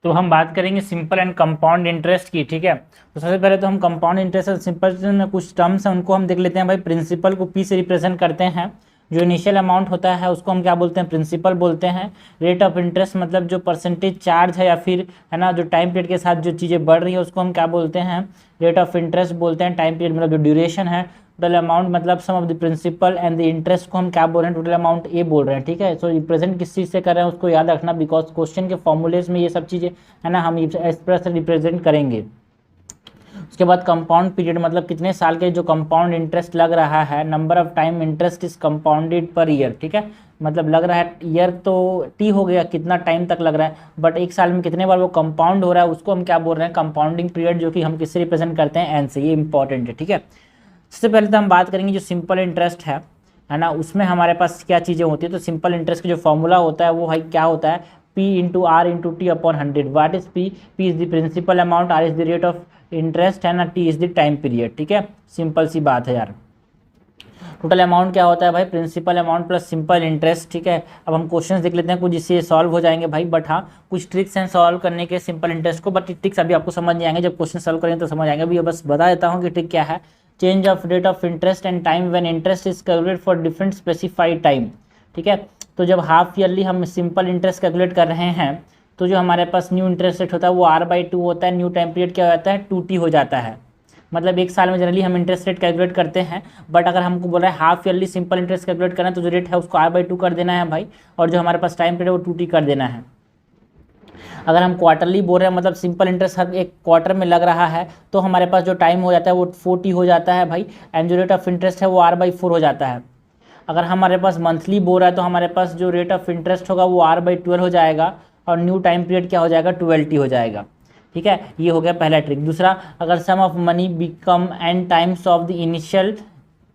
तो हम बात करेंगे सिंपल एंड कंपाउंड इंटरेस्ट की। ठीक है, तो सबसे पहले तो हम कंपाउंड इंटरेस्ट सिंपल में कुछ टर्म्स हैं उनको हम देख लेते हैं भाई। प्रिंसिपल को पी से रिप्रेजेंट करते हैं, जो इनिशियल अमाउंट होता है उसको हम क्या बोलते हैं, प्रिंसिपल बोलते हैं। रेट ऑफ इंटरेस्ट मतलब जो परसेंटेज चार्ज है या फिर है ना जो टाइम पीरियड के साथ जो चीज़ें बढ़ रही है उसको हम क्या बोलते हैं, रेट ऑफ इंटरेस्ट बोलते हैं। टाइम पीरियड मतलब जो ड्यूरेशन है। टोटल अमाउंट मतलब sum of the principal and the interest को हम क्या बोल रहे हैं, टोटल अमाउंट ए बोल रहे हैं। ठीक है, सो रिप्रेजेंट किस चीज़ से कर रहे हैं उसको याद रखना, बिकॉज क्वेश्चन के फॉर्मूलेज में ये सब चीज़ें है ना हम इस तरह से रिप्रेजेंट करेंगे। उसके बाद कंपाउंड पीरियड मतलब कितने साल के जो कंपाउंड इंटरेस्ट लग रहा है, number of time interest is compounded per year. ठीक है, मतलब लग रहा है ईयर तो टी हो गया, कितना टाइम तक लग रहा है, बट एक साल में कितने बार वो कंपाउंड हो रहा है उसको हम क्या बोल रहे हैं, कंपाउंडिंग पीरियड, जो कि हम किससे रिप्रेजेंट करते हैं, एन से। ये इंपॉर्टेंट है। ठीक है, सबसे पहले तो हम बात करेंगे जो सिंपल इंटरेस्ट है ना, उसमें हमारे पास क्या चीज़ें होती है। तो सिंपल इंटरेस्ट का जो फॉर्मूला होता है वो भाई क्या होता है, P into R into T upon 100। What is P? P is the principal amount, R is the rate of interest है ना, T is the time period. ठीक है, सिंपल सी बात है यार। टोटल अमाउंट क्या होता है भाई, principal amount plus simple interest. ठीक है, अब हम क्वेश्चंस देख लेते हैं कुछ जिससे सॉल्व हो जाएंगे भाई, बट हाँ कुछ ट्रिक्स हैं सॉल्व करने के सिंपल इंटरेस्ट को, बट ट्रिक्स अभी आपको समझ नहीं आएंगे, जब क्वेश्चन सॉल्व करेंगे तो समझ आएंगे। अभी बस बता देता हूँ कि ट्रिक क्या है। Change of rate of interest and time when interest is calculate for different specified time. ठीक है, तो जब हाफ ईयरली हम सिंपल इंटरेस्ट कैलकुलेट कर रहे हैं तो जो हमारे पास न्यू इंटरेस्ट रेट होता है वो R/2 होता है, न्यू टाइम पीरियड क्या होता है, 2T हो जाता है। मतलब एक साल में जनरली हम इंटरेस्ट रेट कैलकुलेट करते हैं, बट अगर हमको बोला है half yearly simple interest calculate करना है तो जो रेट है उसको R/2 कर देना है भाई, और जो हमारे पास टाइम पीरियड है वो 2T कर देना है। अगर हम क्वार्टरली बोल रहे हैं मतलब सिंपल इंटरेस्ट हर एक क्वार्टर में लग रहा है तो हमारे पास जो टाइम हो जाता है वो 4T हो जाता है भाई, एंड जो रेट ऑफ इंटरेस्ट है वो R/4 हो जाता है। अगर हमारे पास मंथली बोल रहा है तो हमारे पास जो रेट ऑफ इंटरेस्ट होगा वो R/12 हो जाएगा, और न्यू टाइम पीरियड क्या हो जाएगा, 12T हो जाएगा। ठीक है, ये हो गया पहला ट्रिक। दूसरा, अगर sum of money become n times of the initial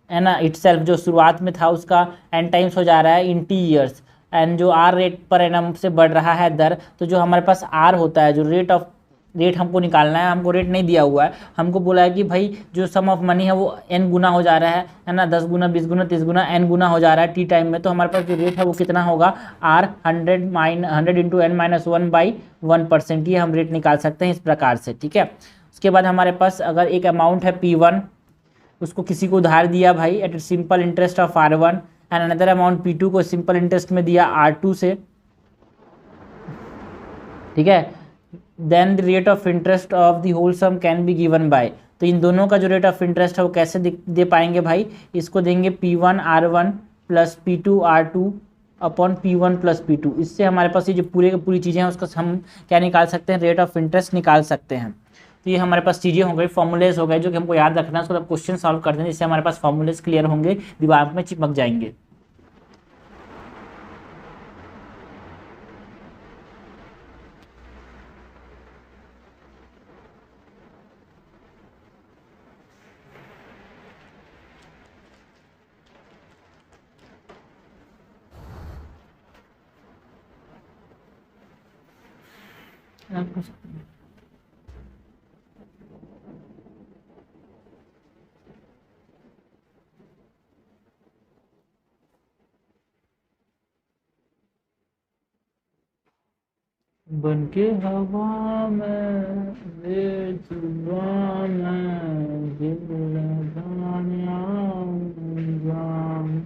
है ना इटसेल्फ, जो शुरुआत में था उसका एन टाइम्स हो जा रहा है इन T ईयर्स, एंड जो आर रेट पर एनम से बढ़ रहा है दर, तो जो हमारे पास आर होता है, जो रेट हमको निकालना है, हमको रेट नहीं दिया हुआ है, हमको बोला है कि भाई जो सम ऑफ मनी है वो एन गुना हो जा रहा है ना, 10 गुना 20 गुना 30 गुना एन गुना हो जा रहा है टी टाइम में, तो हमारे पास जो रेट है वो कितना होगा, आर 100 इंटू एन माइनस 1/1%। ये हम रेट निकाल सकते हैं इस प्रकार से। ठीक है, उसके बाद हमारे पास अगर एक अमाउंट है P1, उसको किसी को उधार दिया भाई at simple interest of R1, and another amount P2 को सिंपल इंटरेस्ट में दिया R2 से। ठीक है, then the rate of interest of the whole sum can be given by, तो इन दोनों का जो रेट ऑफ इंटरेस्ट है वो कैसे दे पाएंगे भाई, इसको देंगे P1 R1 plus P2 R2 upon P1 plus P2। इससे हमारे पास ये जो पूरी चीज़ें हैं उसका हम क्या निकाल सकते हैं, रेट ऑफ इंटरेस्ट निकाल सकते हैं। तो ये हमारे पास चीज़ें हो गई, फॉर्मूलेज हो गए, जो कि हमको याद रखना है, उसको जब क्वेश्चन सॉल्व करते हैं जिससे हमारे पास फॉर्मूलेज क्लियर होंगे, दिमाग में चिपक जाएंगे। बन के हवा में बेजुबान में दिल लगाना जान।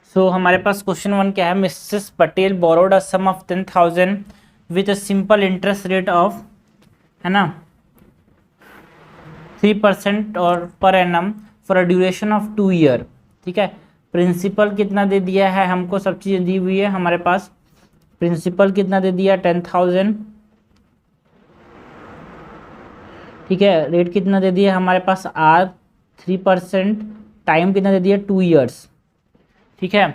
सो हमारे पास क्वेश्चन 1 क्या है, Mrs Patel borrowed a sum of 10,000 with a simple interest rate of है ना 3% और per annum for a duration of 2 year. ठीक है, प्रिंसिपल कितना दे दिया है हमको, सब चीज़ें दी हुई है हमारे पास। प्रिंसिपल कितना दे दिया, 10,000। ठीक है, रेट कितना दे दिया हमारे पास, R 3%। टाइम कितना दे दिया, 2 ईयर्स। ठीक है,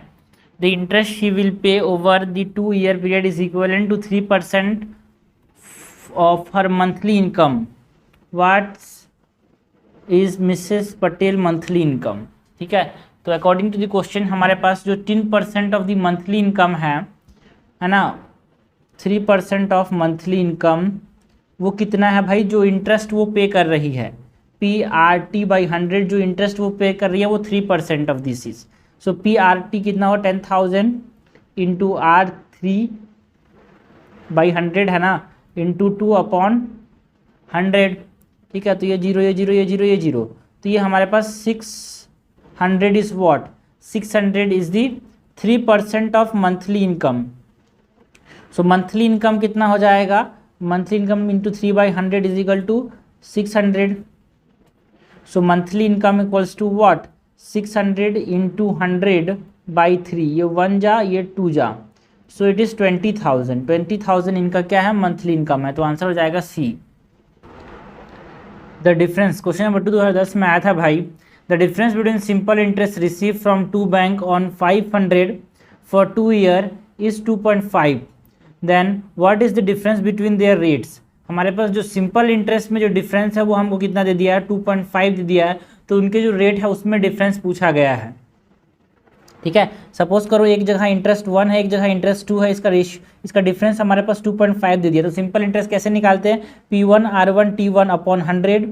the interest she will pay over the 2 year period is equal to 3% of her monthly income. What is Mrs Patel monthly income. ठीक है, तो अकॉर्डिंग टू द क्वेश्चन हमारे पास जो 10% ऑफ द मंथली इनकम है ना, 3% ऑफ मंथली इनकम वो कितना है भाई, जो इंटरेस्ट वो पे कर रही है, PRT/100 जो इंटरेस्ट वो पे कर रही है वो 3% of this is. So PRT कितना हो 10,000 इंटू R3/100 है ना, इंटू 2/100, ठीक है। तो ये 0 ये 0 ये 0 ये 0, तो ये हमारे पास 600 is what, 600 is the 3% of monthly income. So monthly income कितना हो जाएगा, monthly income into 3/100 is equal to 600। So monthly income equals to what, 600 into 100/3, ये 1 जा ये 2 जा, सो इट इज़ 20,000। 20,000 इनका क्या है, मंथली इनकम है, तो आंसर हो जाएगा C. The difference, question number 2 2010 में आया था भाई, the difference between simple interest receive from 2 bank on 500 for 2 year is 2.5, then what is the difference between their rates. हमारे पास जो सिंपल इंटरेस्ट में जो डिफरेंस है वो हमको कितना दे दिया है, 2.5 दे दिया है, तो उनके जो रेट है उसमें डिफरेंस पूछा गया है, ठीक है। सपोज करो एक जगह इंटरेस्ट 1 है, एक जगह इंटरेस्ट 2 है, इसका डिफरेंस हमारे पास 2.5 दे दिया, तो सिंपल इंटरेस्ट कैसे निकालते हैं, P1R1T1/100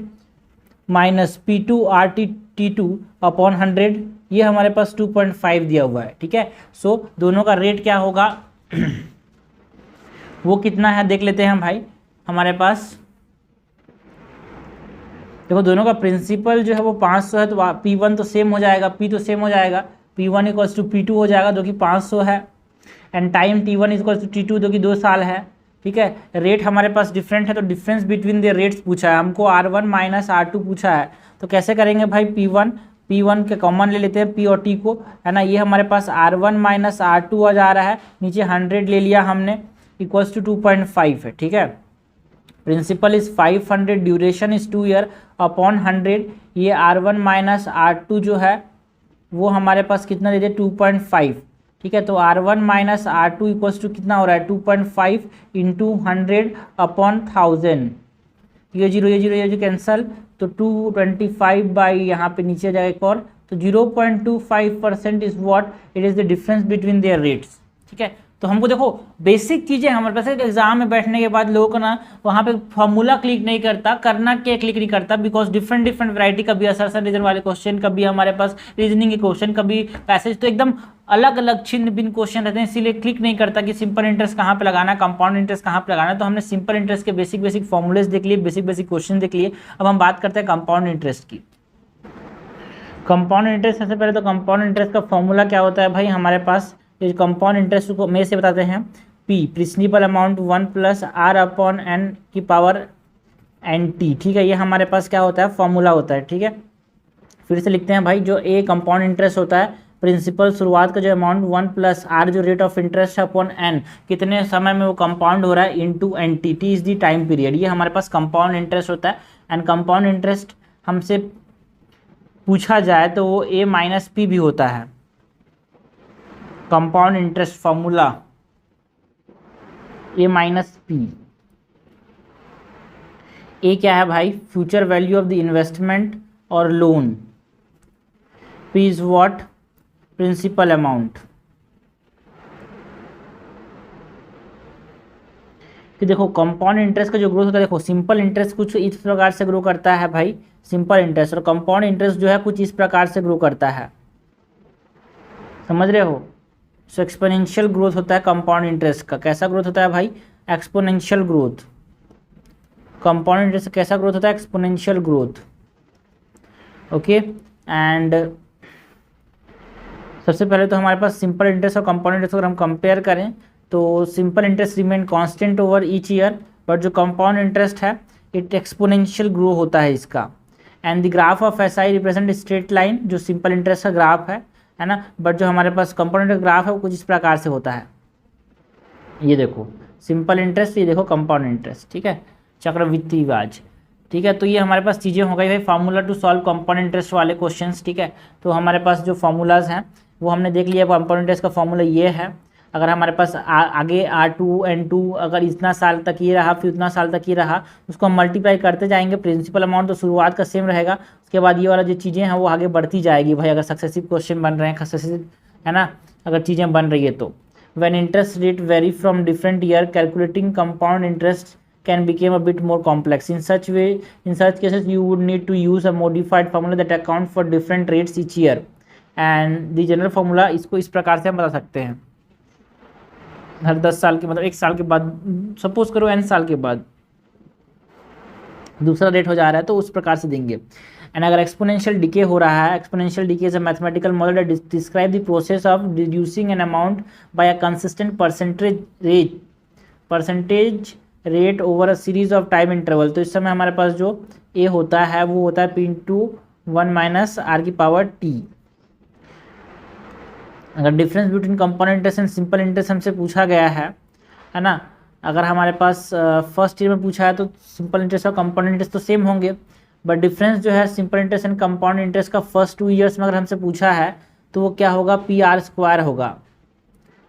माइनस P2RT/100, ये हमारे पास 2.5 दिया हुआ है, ठीक है। सो दोनों का रेट क्या होगा वो कितना है देख लेते हैं हम भाई। हमारे पास देखो दोनों का प्रिंसिपल जो है वो 500 है, तो P1 तो सेम हो जाएगा, P तो सेम हो जाएगा, P1 इक्वल्स टू P2 हो जाएगा जो कि 500 है, and time T1 equals to T2 जो कि 2 साल है, ठीक है। रेट हमारे पास डिफरेंट है, तो डिफरेंस बिटवीन द रेट्स पूछा है हमको, R1 माइनस R2 पूछा है, तो कैसे करेंगे भाई, P1 के कॉमन ले लेते हैं P और T को, है ना। ये हमारे पास R1 माइनस R2 आ जा रहा है, नीचे 100 ले लिया हमने, इक्वल्स टू 2.5 है, ठीक है। Principal is 500, duration is 2 year upon 100, ये R1 माइनस R2 जो है वो हमारे पास कितना दे दिया 2.5, ठीक है। तो R1 minus R2 equals to कितना हो रहा है 2.5 इंटू 100 अपॉन 1000, ये 0 ये 0 ये 0 कैंसल, तो 225 बाई यहाँ पे नीचे जाएगा एक और, तो 0.25% is what, it is the difference between their rates, ठीक है। तो हमको देखो बेसिक चीज़ें हमारे पास एग्जाम में बैठने के बाद लोगों को ना वहाँ पे फॉर्मूला क्लिक नहीं करता, करना क्या क्लिक नहीं करता, बिकॉज डिफरेंट डिफरेंट वैरायटी, कभी असर्शन रीजन वाले क्वेश्चन, कभी हमारे पास रीजनिंग के क्वेश्चन, कभी पैसेज, तो एकदम अलग अलग छिन्न भिन्न क्वेश्चन रहते हैं, इसीलिए क्लिक नहीं करता कि सिंपल इंटरेस्ट कहाँ पे लगाना है, कंपाउंड इंटरेस्ट कहाँ पे लगाना है। तो हमने सिंपल इंटरेस्ट के बेसिक बेसिक फॉर्मूलेज देख लिए, बेसिक बेसिक क्वेश्चन देख लिए। अब हम बात करते हैं कंपाउंड इंटरेस्ट की। कंपाउंड इंटरेस्ट सबसे पहले तो कंपाउंड इंटरेस्ट का फॉर्मूला क्या होता है भाई, हमारे पास ये कंपाउंड इंटरेस्ट को में से बताते हैं, P principal amount 1 plus R/N की पावर NT, ठीक है। ये हमारे पास क्या होता है, फॉर्मूला होता है, ठीक है। फिर से लिखते हैं भाई, जो A कंपाउंड इंटरेस्ट होता है, प्रिंसिपल शुरुआत का जो अमाउंट 1 प्लस R जो रेट ऑफ इंटरेस्ट है अपॉन N, कितने समय में वो कंपाउंड हो रहा है, into NT, T is the time period, ये हमारे पास कंपाउंड इंटरेस्ट होता है। एंड कंपाउंड इंटरेस्ट हमसे पूछा जाए तो वो A माइनस P भी होता है। Compound interest formula A minus P, A क्या है भाई, future value of the investment और loan, P is what, principal amount. कि देखो कंपाउंड इंटरेस्ट का जो ग्रोथ होता है, देखो सिंपल इंटरेस्ट कुछ इस प्रकार से ग्रो करता है भाई, सिंपल इंटरेस्ट, और कंपाउंड इंटरेस्ट जो है कुछ इस प्रकार से ग्रो करता है, समझ रहे हो। सो एक्सपोनेंशियल ग्रोथ होता है कंपाउंड इंटरेस्ट का। कैसा ग्रोथ होता है भाई, एक्सपोनेंशियल ग्रोथ। कंपाउंड इंटरेस्ट कैसा ग्रोथ होता है, एक्सपोनेंशियल ग्रोथ, ओके। एंड सबसे पहले तो हमारे पास सिंपल इंटरेस्ट और कंपाउंड इंटरेस्ट अगर हम कंपेयर करें तो simple interest remain constant over each year, but जो कंपाउंड इंटरेस्ट है इट एक्सपोनेंशियल ग्रो होता है इसका। And the graph of SI represent straight line, जो सिंपल इंटरेस्ट का ग्राफ है ना, बट जो हमारे पास कंपाउंड इंटरेस्ट ग्राफ है वो कुछ इस प्रकार से होता है, ये देखो सिंपल इंटरेस्ट, ये देखो कंपाउंड इंटरेस्ट, ठीक है, चक्रवृद्धि ब्याज, ठीक है। तो ये हमारे पास चीज़ें हो गई भाई, formula to solve compound interest वाले क्वेश्चंस, ठीक है। तो हमारे पास जो फार्मूलाज हैं वो हमने देख लिया, कंपाउंड इंटरेस्ट का फॉर्मूला ये है। अगर हमारे पास आगे R2N2 अगर इतना साल तक ये रहा, फिर उतना साल तक ये रहा, उसको हम मल्टीप्लाई करते जाएंगे। प्रिंसिपल अमाउंट तो शुरुआत का सेम रहेगा, उसके बाद ये वाला जो चीज़ें हैं वो आगे बढ़ती जाएगी भाई, अगर सक्सेसिव क्वेश्चन बन रहे हैं, सक्सेसिव है ना, अगर चीज़ें बन रही है तो। When interest rate vary from different year, calculating compound interest can become a bit more complex. In such cases, you would need to use a modified formula that account for different rates each year. And the general formula इसको इस प्रकार से हम बता सकते हैं, हर 10 साल के मतलब 1 साल के बाद, सपोज करो n साल के बाद दूसरा रेट हो जा रहा है तो उस प्रकार से देंगे। एंड अगर एक्सपोनेंशियल डिके हो रहा है, exponential decay is a mathematical model that describe the process of reducing an amount by a consistent percentage rate over a series of time interval. तो इस समय हमारे पास जो ए होता है वो होता है P/1 माइनस आर की पावर टी। अगर difference between compound interest and simple interest हमसे पूछा गया है ना, अगर हमारे पास फर्स्ट ईयर में पूछा है तो सिंपल इंटरेस्ट और कंपाउंड इंटरेस्ट तो सेम होंगे, बट डिफरेंस जो है simple interest and compound interest का फर्स्ट 2 ईयर्स में अगर हमसे पूछा है तो वो क्या होगा, PR² होगा,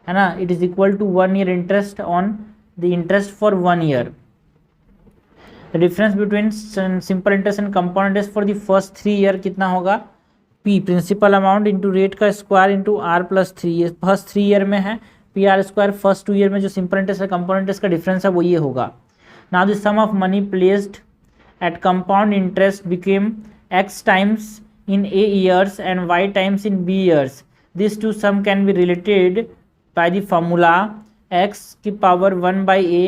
है ना। It is equal to 1 year interest on the interest for 1 year. The difference between simple interest and compound interest for the first 3 year कितना होगा, P principal amount into rate का स्क्वायर इंटू R+3। ये first 3 year में है, PR² first 2 year में जो simple interest और compound interest का डिफरेंस है वो ये होगा। Now the sum of money placed at compound interest became x times in A years and y times in B years. These two sum can be related by the formula x की power 1/a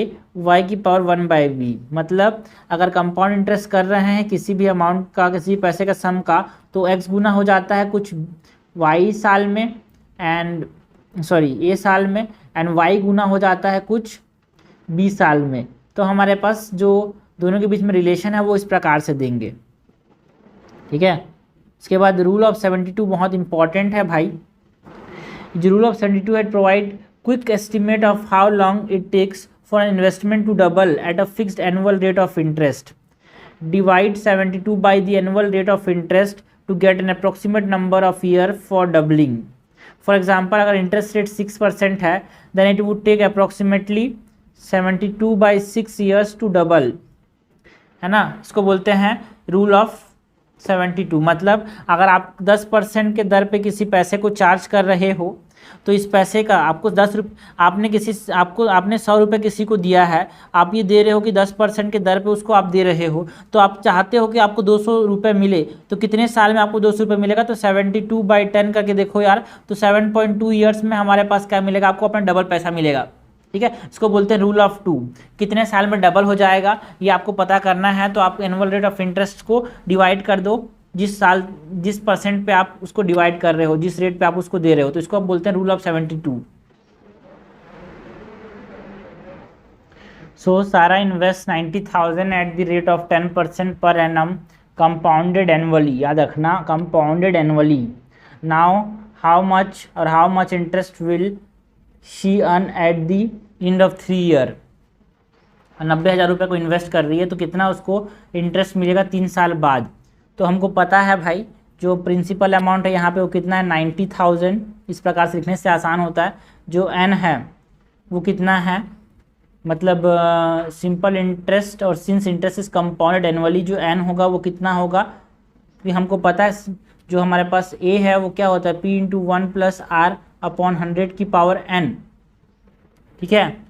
y की power 1/b। मतलब अगर compound interest कर रहे हैं किसी भी amount का, किसी पैसे का सम का, तो x गुना हो जाता है कुछ y साल में एंड a साल में, एंड y गुना हो जाता है कुछ b साल में। तो हमारे पास जो दोनों के बीच में रिलेशन है वो इस प्रकार से देंगे, ठीक है। इसके बाद रूल ऑफ 72 बहुत इंपॉर्टेंट है भाई। The rule of 72 had provide quick estimate of how long it takes for an investment to double at a fixed annual rate of interest. Divide 72 by the annual rate of interest to get an approximate number of year for doubling. For example, अगर interest rate 6% है, then it would take approximately 72 by 6 years to double, है ना। इसको बोलते हैं rule of 72। मतलब अगर आप 10% के दर पे किसी पैसे को चार्ज कर रहे हो तो इस पैसे का आपको 10 रुपये, आपने 100 रुपये किसी को दिया है, आप ये दे रहे हो कि 10% के दर पे उसको आप दे रहे हो, तो आप चाहते हो कि आपको 200 रुपये मिले, तो कितने साल में आपको 200 रुपये मिलेगा, तो 72/10 करके देखो यार, तो 7.2 ईयर्स में हमारे पास क्या मिलेगा, आपको अपना डबल पैसा मिलेगा, ठीक है। इसको बोलते हैं रूल ऑफ 2। कितने साल में डबल हो जाएगा ये आपको पता करना है, तो आप एनुअल रेट ऑफ इंटरेस्ट को डिवाइड कर दो जिस परसेंट पे आप उसको डिवाइड कर रहे हो, जिस रेट पे आप उसको दे रहे हो, तो इसको आप बोलते हैं रूल ऑफ 72। सो सारा invest 90,000 at the rate of 10% per annum compounded annually, याद रखना compounded annually. Now how much interest will she earn at the end of 3 year. 90,000 रुपये को इन्वेस्ट कर रही है तो कितना उसको इंटरेस्ट मिलेगा 3 साल बाद। तो हमको पता है भाई जो प्रिंसिपल अमाउंट है यहाँ पे वो कितना है 90,000। इस प्रकार से लिखने से आसान होता है। जो n है वो कितना है, मतलब सिंपल इंटरेस्ट और since interest is compounded annually, जो n होगा वो कितना होगा, फिर हमको पता है जो हमारे पास a है वो क्या होता है P/1 + R/100 की पावर n, ठीक है।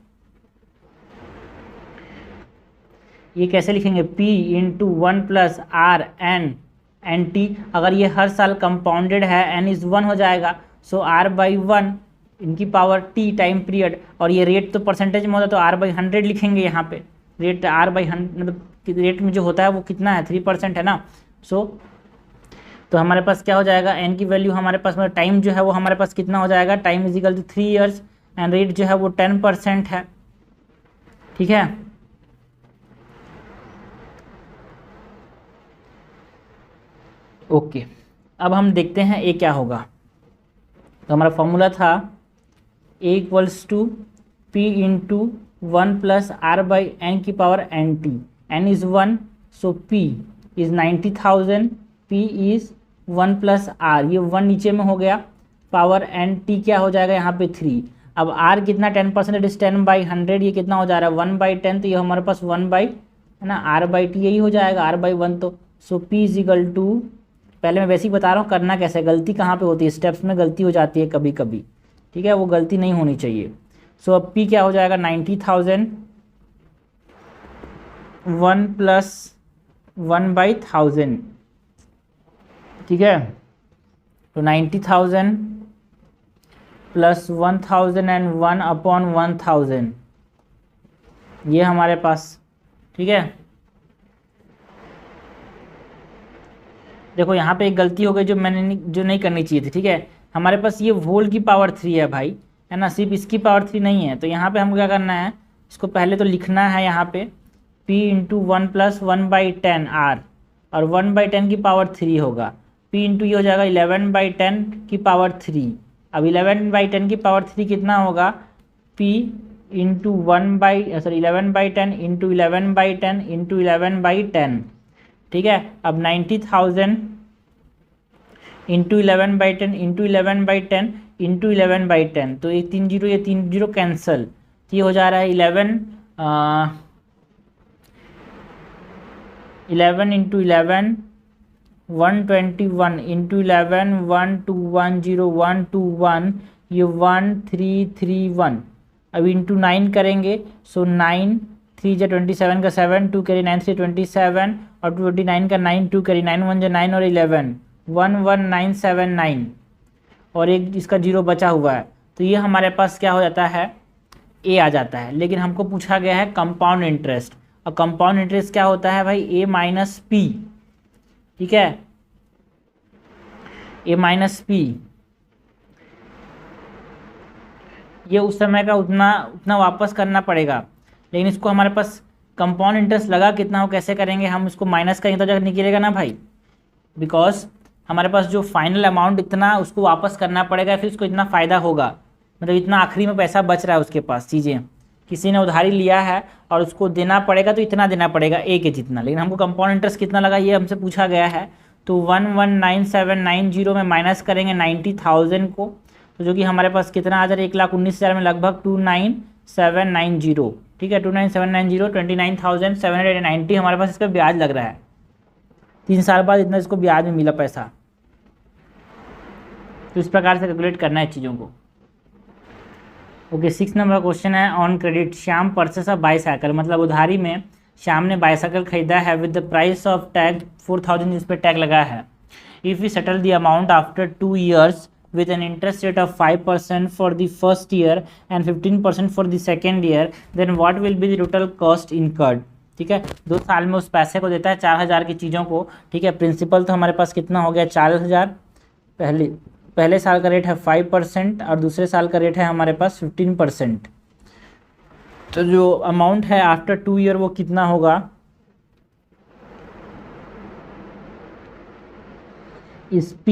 ये कैसे लिखेंगे P/1 + R/n अगर ये हर साल कंपाउंडेड है n इज 1 हो जाएगा, सो R/1 इनकी पावर t टाइम पीरियड, और ये रेट तो परसेंटेज में होता है तो R/100 लिखेंगे यहाँ पे। रेट R/100 मतलब रेट में जो होता है वो कितना है 3% है ना। सो तो हमारे पास क्या हो जाएगा n की वैल्यू हमारे पास, मतलब टाइम जो है वो हमारे पास कितना हो जाएगा, time is equal to 3 years and rate जो है वो 10% है, ठीक है। ओके अब हम देखते हैं ए क्या होगा। तो हमारा फॉर्मूला था A = P/1 + R/n की power nt, n is 1, so P is 90,000, P is 1 + R, ये 1 नीचे में हो गया, पावर nt क्या हो जाएगा यहाँ पे 3। अब आर कितना 10% इज 10/100, ये कितना हो जा रहा है 1/10, तो ये हमारे पास 1/, है ना, R/T यही हो जाएगा, R/1। तो सो P इज इक्वल टू, पहले मैं बेसिक बता रहा हूँ करना कैसे, गलती कहाँ पे होती है, स्टेप्स में गलती हो जाती है कभी कभी, ठीक है, वो गलती नहीं होनी चाहिए। सो अब P क्या हो जाएगा 90,000 1 + 1/1000, ठीक है। तो 90,000 + 1001/1000 ये हमारे पास, ठीक है। देखो यहाँ पे एक गलती हो गई जो नहीं करनी चाहिए थी, ठीक है। हमारे पास ये होल की पावर 3 है भाई, है ना, सिर्फ इसकी पावर 3 नहीं है। तो यहाँ पे हमको क्या करना है, इसको पहले तो लिखना है यहाँ पे P × 1 + 1/10 R, और 1/10 की पावर 3 होगा, P × ये हो जाएगा 11/10 की पावर 3। अब 11/10 की पावर 3 कितना होगा, P × 11/10 × 11/10 × 11/10, ठीक है। अब 90,000 × 11/10 × 11/10 × 11/10, तो ये 3 0 कैंसिल, तो ये हो जा रहा है 11 × 11 × 121 × 11 1210 ये 1331। अब इंटू 9 करेंगे, सो 9 3 × 27 का 7, 2 कैरी 9 3 27, और 29 का 9, 2 कैरी 9 1 9 और 11 11979, और एक इसका 0 बचा हुआ है। तो ये हमारे पास क्या हो जाता है, ए आ जाता है। लेकिन हमको पूछा गया है कंपाउंड इंटरेस्ट, और कंपाउंड इंटरेस्ट क्या होता है भाई, ए माइनस पी, ठीक है, ए माइनस पी। ये उस समय का उतना वापस करना पड़ेगा, लेकिन इसको हमारे पास कंपाउंड इंटरेस्ट लगा कितना हो, कैसे करेंगे हम, इसको माइनस करेंगे तो जब निकलेगा ना भाई, बिकॉज हमारे पास जो फाइनल अमाउंट इतना उसको वापस करना पड़ेगा, फिर उसको इतना फ़ायदा होगा, मतलब इतना आखिरी में पैसा बच रहा है उसके पास, चीज़ें किसी ने उधारी लिया है और उसको देना पड़ेगा, तो इतना देना पड़ेगा ए के जितना, लेकिन हमको कंपाउंड इंटरेस्ट कितना लगा ये हमसे पूछा गया है। तो 119790 में माइनस करेंगे 90,000 को, तो जो कि हमारे पास कितना आ जाए 1,19,000 में लगभग 29790, ठीक है, 29790 29,790 हमारे पास इसका ब्याज लग रहा है। 3 साल बाद इतना इसको ब्याज में मिला पैसा। तो इस प्रकार से कैलकुलेट करना है चीज़ों को। ओके, 6 नंबर क्वेश्चन है, on credit Shyam purchase a bicycle, मतलब उधारी में श्याम ने बाईसाइकिल खरीदा है with the price of tag 4000, जिस पर टैग लगा है। If you settle the amount after 2 years with an interest rate of 5% for the first year and 15% for the second year, then what will be the total cost incurred, ठीक है। 2 साल में उस पैसे को देता है 4,000 की चीज़ों को, ठीक है। प्रिंसिपल तो हमारे पास कितना हो गया 4,000, पहले साल का रेट है 5% और दूसरे साल का रेट है हमारे पास 15%। तो जो अमाउंट है आफ्टर 2 year वो कितना होगा, इस P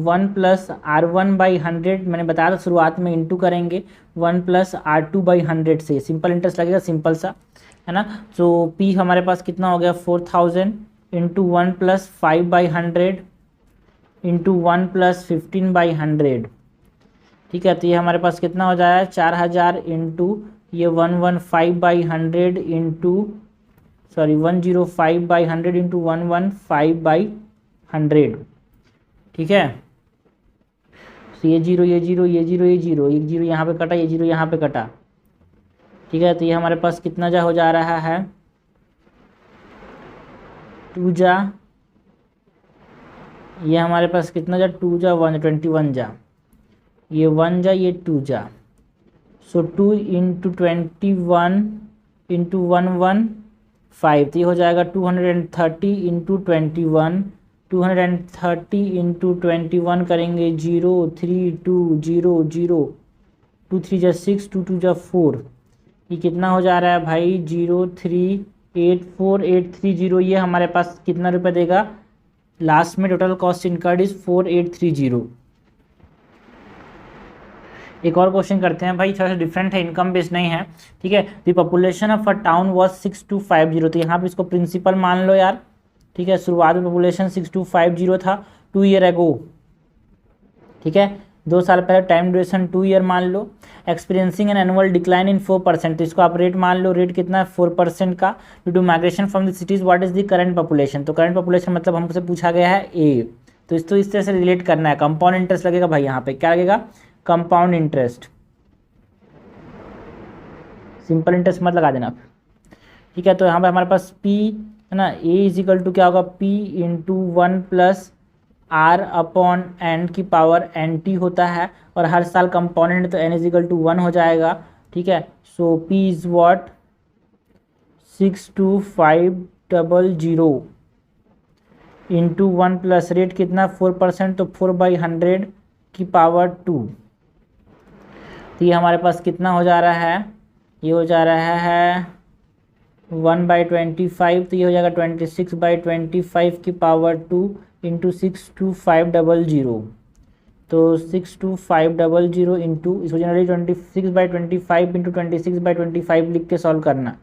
1 + R1/100 मैंने बताया था शुरुआत में, इंटू करेंगे 1 + R2/100 से, सिंपल इंटरेस्ट लगेगा, सिंपल सा, है ना। तो P हमारे पास कितना हो गया 4000 इंटू 1 + 5/100 इंटू 1 + 15/100, ठीक है। तो ये हमारे पास कितना हो जाएगा 4,000 इंटू ये 115/100 इंटू 105/100 इंटू 115/100, ठीक है। तो ये 0 ये 0 ये 0 ये 0, एक 0 यहाँ पे कटा, ये 0 यहाँ पे कटा, ठीक है। तो ये हमारे पास कितना जा हो जा रहा है 2 जा, ये हमारे पास कितना जा 2 जा 1 21 जा, ये 1 जा ये 2 जा, सो 2 इंटू 21 इंटू 115, तो ये हो जाएगा 230 इंटू 21, 230 इंटू 21 करेंगे 0 3 2 0 0, 2 3 जा 6 2 2 जा 4, ये कितना हो जा रहा है भाई 0384830, ये हमारे पास कितना रुपये देगा लास्ट में, टोटल कॉस्ट इनकर्ड इज 4830। एक और क्वेश्चन करते हैं भाई, थोड़ा सा डिफरेंट है, इनकम बेस्ड नहीं है, ठीक है। The population of a town was 6250, तो यहाँ पे इसको प्रिंसिपल मान लो यार, ठीक है। शुरुआत में पॉपुलेशन 6250 था 2 year ago, ठीक है। 2 साल पहले टाइम ड्यूरेशन 2 ईयर मान लो, experiencing an annual decline in 4%, तो इसको आप रेट मान लो, रेट कितना है 4% का, due to migration from the cities what is the current population, तो करंट पॉपुलेशन मतलब हमसे पूछा गया है ए, तो इस तरह से रिलेट करना है। कंपाउंड इंटरेस्ट लगेगा भाई, यहाँ पे क्या लगेगा कंपाउंड इंटरेस्ट, सिंपल इंटरेस्ट मत लगा देना, ठीक है। तो यहाँ पे हमारे पास P है ना, A इज इक्वल टू क्या होगा P into 1 plus R upon n की पावर NT होता है, और हर साल कंपोनेंट तो N इज इक्वल टू 1 हो जाएगा, ठीक है। सो P is what 62500 into 1 plus rate कितना 4%, तो 4/100 की पावर 2, तो ये हमारे पास कितना हो जा रहा है, ये हो जा रहा है 1/25, तो ये हो जाएगा 26/25 की पावर 2 इंटू 62500, तो 62500 इंटू इसको जनरली 26/25 इंटू 26/25 लिख के सॉल्व करना,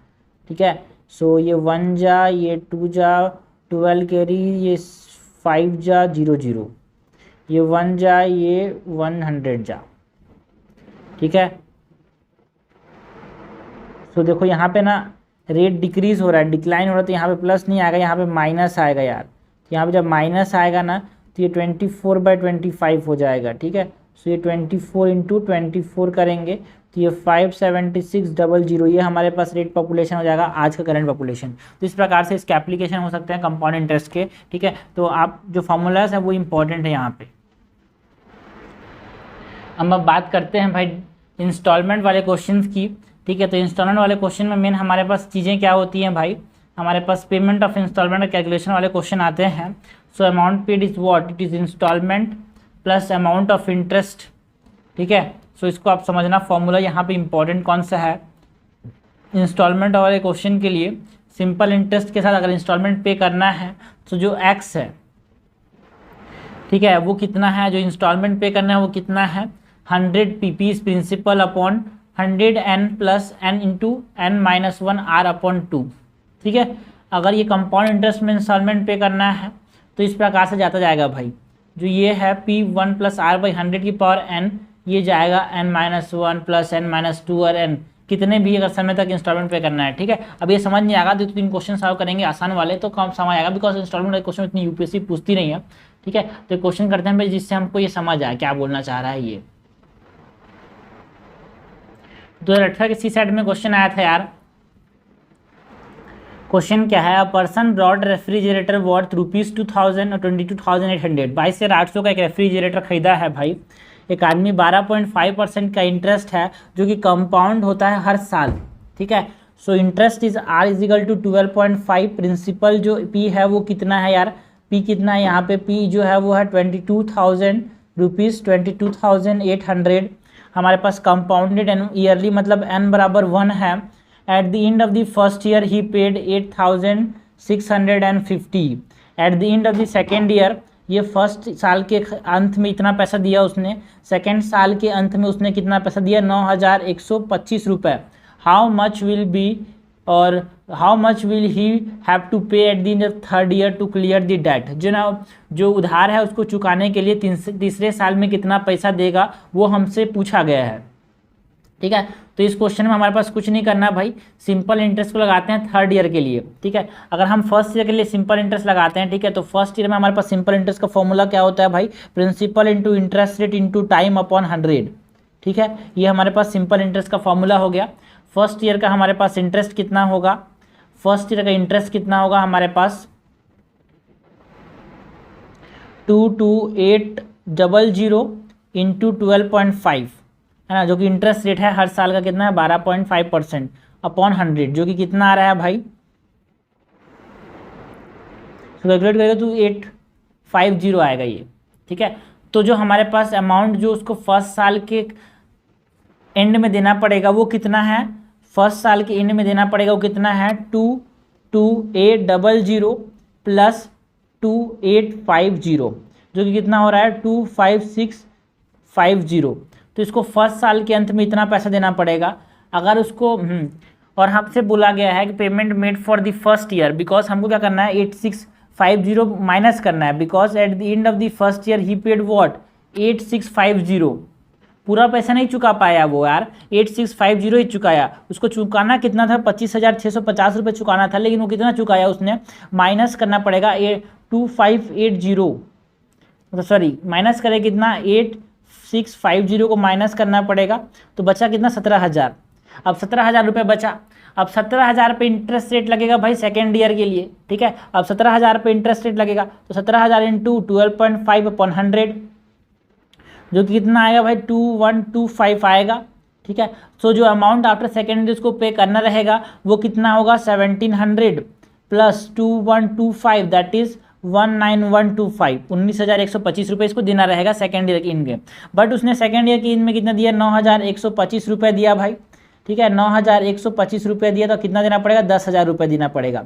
ठीक है। सो ये 1 जा, ये 2 जा, 12 कैरी, ये 5 जा 00, ये 1 जा, ये 100 जा, ठीक है। तो देखो यहाँ पे ना रेट डिक्रीज हो रहा है, डिक्लाइन हो रहा है, तो यहाँ पे प्लस नहीं आएगा, यहाँ पे माइनस आएगा यार, तो यहाँ पे जब माइनस आएगा ना तो ये 24/25 हो जाएगा, ठीक है। सो ये 24 इंटू 24 करेंगे तो ये 57600, ये हमारे पास रेट पॉपुलेशन हो जाएगा आज का करंट पॉपुलेशन। तो इस प्रकार से इसके एप्लीकेशन हो सकते हैं कंपाउंड इंटरेस्ट के, ठीक है। तो आप जो फॉर्मूलाज है वो इंपॉर्टेंट है यहाँ पे। अब बात करते हैं भाई इंस्टॉलमेंट वाले क्वेश्चन की, ठीक है। तो इंस्टॉलमेंट वाले क्वेश्चन में मेन हमारे पास चीज़ें क्या होती हैं भाई, हमारे पास पेमेंट ऑफ इंस्टॉलमेंट कैलकुलेशन वाले क्वेश्चन आते हैं। So amount paid is what, it is installment plus amount of interest, ठीक है। सो इसको आप समझना, फॉर्मूला यहाँ पे इंपॉर्टेंट कौन सा है इंस्टॉलमेंट वाले क्वेश्चन के लिए। सिंपल इंटरेस्ट के साथ अगर इंस्टॉलमेंट पे करना है तो जो एक्स है, ठीक है, वो कितना है, जो इंस्टॉलमेंट पे करना है वो कितना है 100 pp's principal upon 100n plus n into n-1 r upon 2, ठीक है। अगर ये कंपाउंड इंटरेस्ट में इंस्टॉलमेंट पे करना है तो इस प्रकार से जाता जाएगा भाई, जो ये है P1 प्लस r/100 की पावर n, ये जाएगा n-1 प्लस n-2 और n, कितने भी अगर समय तक इंस्टॉलमेंट पे करना है, ठीक है। अब ये समझ नहीं आएगा तो 2-3 क्वेश्चन सॉल्व करेंगे आसान वाले, तो कम समझ आएगा, बिकॉज इंस्टॉलमेंट क्वेश्चन इतनी यूपीएससी पूछती नहीं है, ठीक है। तो क्वेश्चन करते हैं भाई जिससे हमको ये समझ आए क्या बोलना चाह रहा है ये। 2018 के सी सेट में क्वेश्चन आया था यार, क्वेश्चन क्या है, a person brought refrigerator worth ₹2000 और 22,800, 22,800 का एक रेफ्रिजरेटर खरीदा है भाई। एक आदमी 12.5% का इंटरेस्ट है जो कि कंपाउंड होता है हर साल, ठीक है। So interest is R is equal to 12.5, principal जो P है वो कितना है यार, P कितना है यहाँ पे, P जो है वो है 22,000 रुपीज़, 22,800। हमारे पास कंपाउंडेड एंड ईयरली मतलब n बराबर 1 है। Eight the end of the first year he paid 8,650। Eight the end of the second year, ये फर्स्ट साल के अंत में इतना पैसा दिया उसने, सेकेंड साल के अंत में उसने कितना पैसा दिया 9,125 रुपये। हाउ मच विल बी और how much will he have to pay at the end of third year to clear the debt, जो उधार है उसको चुकाने के लिए तीसरे साल में कितना पैसा देगा वो हमसे पूछा गया है, ठीक है। तो इस क्वेश्चन में हमारे पास कुछ नहीं करना भाई, सिंपल इंटरेस्ट को लगाते हैं थर्ड ईयर के लिए, ठीक है। अगर हम फर्स्ट ईयर के लिए सिंपल इंटरेस्ट लगाते हैं, ठीक है, तो फर्स्ट ईयर में हमारे पास सिंपल इंटरेस्ट का फॉर्मूला क्या होता है भाई, principal into interest rate into time upon 100, ठीक है। ये हमारे पास सिंपल इंटरेस्ट का फॉर्मूला हो गया। फर्स्ट ईयर का हमारे पास इंटरेस्ट कितना होगा, फर्स्ट ईयर का इंटरेस्ट कितना होगा हमारे पास 22,800 इंटू 12.5, है ना, जो कि इंटरेस्ट रेट है हर साल का कितना है 12.5% अपॉन 100, जो कि कितना आ रहा है भाई, कैलकुलेट करेगा तो 850 आएगा ये, ठीक है। तो जो हमारे पास अमाउंट जो उसको फर्स्ट साल के एंड में देना पड़ेगा वो कितना है, फर्स्ट साल के एंड में देना पड़ेगा वो कितना है 22,800 प्लस 2,850, जो कि कितना हो रहा है 2,5650। तो इसको फर्स्ट साल के अंत में इतना पैसा देना पड़ेगा। अगर उसको और हमसे बोला गया है कि payment made for the first year, because हमको क्या करना है 8650 माइनस करना है, because at the end of the first year he paid what 8650, पूरा पैसा नहीं चुका पाया वो यार, 8650 ही चुकाया। उसको चुकाना कितना था, 25,650 रुपये चुकाना था, लेकिन वो कितना चुकाया उसने, माइनस करना पड़ेगा 2580, मतलब सॉरी माइनस करें कितना, 8650 को माइनस करना पड़ेगा, तो बचा कितना, 17,000। अब 17,000 रुपये बचा। अब 17,000 पे इंटरेस्ट रेट लगेगा भाई सेकेंड ईयर के लिए, ठीक है। अब 17,000 पे इंटरेस्ट रेट लगेगा, तो 17,000 इंटू 12.5/100, जो कि कितना आएगा भाई, 2125 आएगा, ठीक है। सो जो अमाउंट आफ्टर सेकेंड ईयर उसको पे करना रहेगा वो कितना होगा, 1700 प्लस 2125, दैट इज 19125, 19,125 रुपये इसको देना रहेगा सेकेंड ईयर के इन में। बट उसने सेकेंड ईयर के इन में कितना दिया, 9,125 रुपये दिया भाई, ठीक है। 9,125 रुपये दिया, तो कितना देना पड़ेगा, 10,000 रुपये देना पड़ेगा,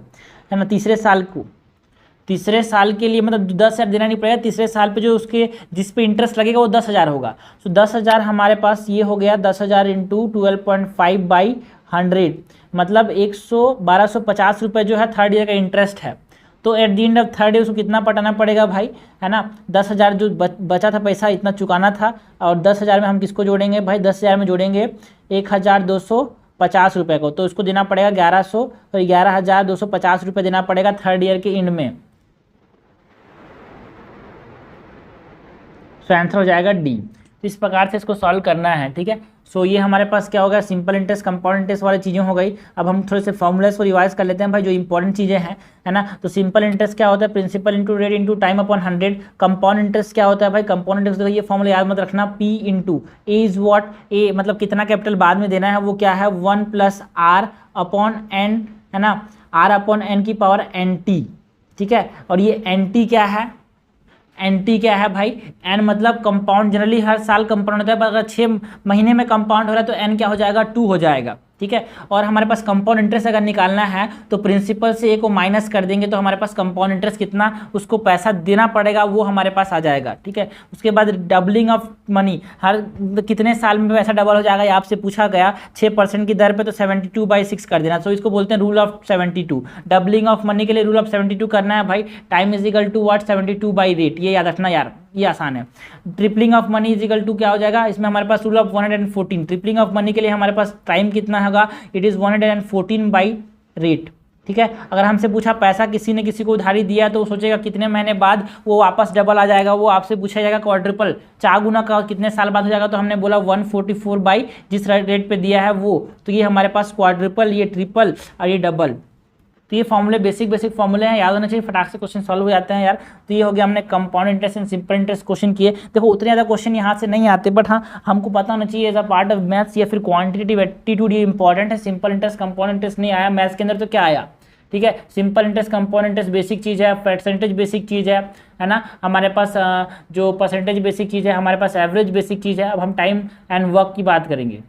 है ना। तीसरे साल को, तीसरे साल के लिए मतलब 10,000 देना नहीं पड़ेगा, तीसरे साल पे जो उसके जिस पे इंटरेस्ट लगेगा वो 10,000 होगा। तो 10,000 हमारे पास ये हो गया, 10,000 इंटू 12.5/100, मतलब 1250 रुपये जो है थर्ड ईयर का इंटरेस्ट है। तो eight the end of third year उसको कितना पटाना पड़ेगा भाई, है ना। 10,000 जो बचा था पैसा इतना चुकाना था, और 10,000 में हम किसको जोड़ेंगे भाई, 10,000 में जोड़ेंगे 1,250 रुपये को, तो उसको देना पड़ेगा 1100, तो 11,250 रुपये देना पड़ेगा थर्ड ईयर के एंड में। तो आंसर हो जाएगा डी। तो इस प्रकार से इसको सॉल्व करना है, ठीक है। सो ये हमारे पास क्या होगा, सिंपल इंटरेस्ट, कंपाउंड इंटरेस्ट वाली चीज़ें हो गई। अब हम थोड़े से फॉर्मूलाज को रिवाइज कर लेते हैं भाई, जो इंपॉर्टेंट चीज़ें हैं, है ना। तो सिंपल इंटरेस्ट क्या होता है, principal into rate into time upon 100। Compound interest क्या होता है भाई, कंपाउंड इंटरेस्ट, ये फॉर्मूला याद मत रखना, P into A is what, A मतलब कितना कैपिटल बाद में देना है, वो क्या है, 1 + R अपॉन एन, है ना, R अपॉन एन की पावर NT, ठीक है। और ये NT क्या है, NT क्या है भाई, N मतलब कंपाउंड, जनरली हर साल कंपाउंड होता है, पर अगर 6 महीने में कंपाउंड हो रहा है तो N क्या हो जाएगा, 2 हो जाएगा, ठीक है। और हमारे पास कंपाउंड इंटरेस्ट अगर निकालना है तो प्रिंसिपल से ए को माइनस कर देंगे, तो हमारे पास कंपाउंड इंटरेस्ट कितना उसको पैसा देना पड़ेगा वो हमारे पास आ जाएगा, ठीक है। उसके बाद डबलिंग ऑफ मनी, हर कितने साल में पैसा डबल हो जाएगा, ये आपसे पूछा गया 6% की दर पे, तो 72/6 कर देना। तो इसको बोलते हैं rule of 72। Doubling of money के लिए रूल ऑफ 72 करना है भाई, time is equal to what, 72/रेट, ये याद रखना यार, ये आसान है। Tripling of money is equal to क्या हो जाएगा, इसमें हमारे पास rule of 114। Tripling of money के लिए हमारे पास टाइम कितना होगा, इट इज़ 114/रेट, ठीक है। अगर हमसे पूछा पैसा किसी ने किसी को उधारी दिया तो वो सोचेगा कितने महीने बाद वो वापस डबल आ जाएगा, वो आपसे पूछा जाएगा क्वाड्रिपल, 4 गुना का कितने साल बाद हो जाएगा, तो हमने बोला 144 जिस रेट पे दिया है वो, तो ये हमारे पास क्वाड्रिपल, ये ट्रिपल और ये डबल। तो ये फॉर्मूले बेसिक फॉर्मूले हैं, याद होना चाहिए, फटाक से क्वेश्चन सॉल्व हो जाते हैं यार। तो ये हो गया, हमने compound interest and simple interest question किए। देखो उतने ज़्यादा क्वेश्चन यहाँ से नहीं आते, बट हाँ हमको पता होना चाहिए as a part of maths, या फिर क्वांटिटेटिव एप्टीट्यूड, ये इंपॉर्टेंट है। सिंपल इंटरेस्ट कंपाउंड इंटरेस्ट नहीं आया मैथ्स के अंदर तो क्या आया, ठीक है। Simple interest compound interest basic चीज़ है, परसेंटेज बेसिक चीज़ है ना। हमारे पास जो परसेंटेज बेसिक चीज़ है, हमारे पास एवरेज बेसिक चीज़ है। अब हम टाइम एंड वर्क की बात करेंगे।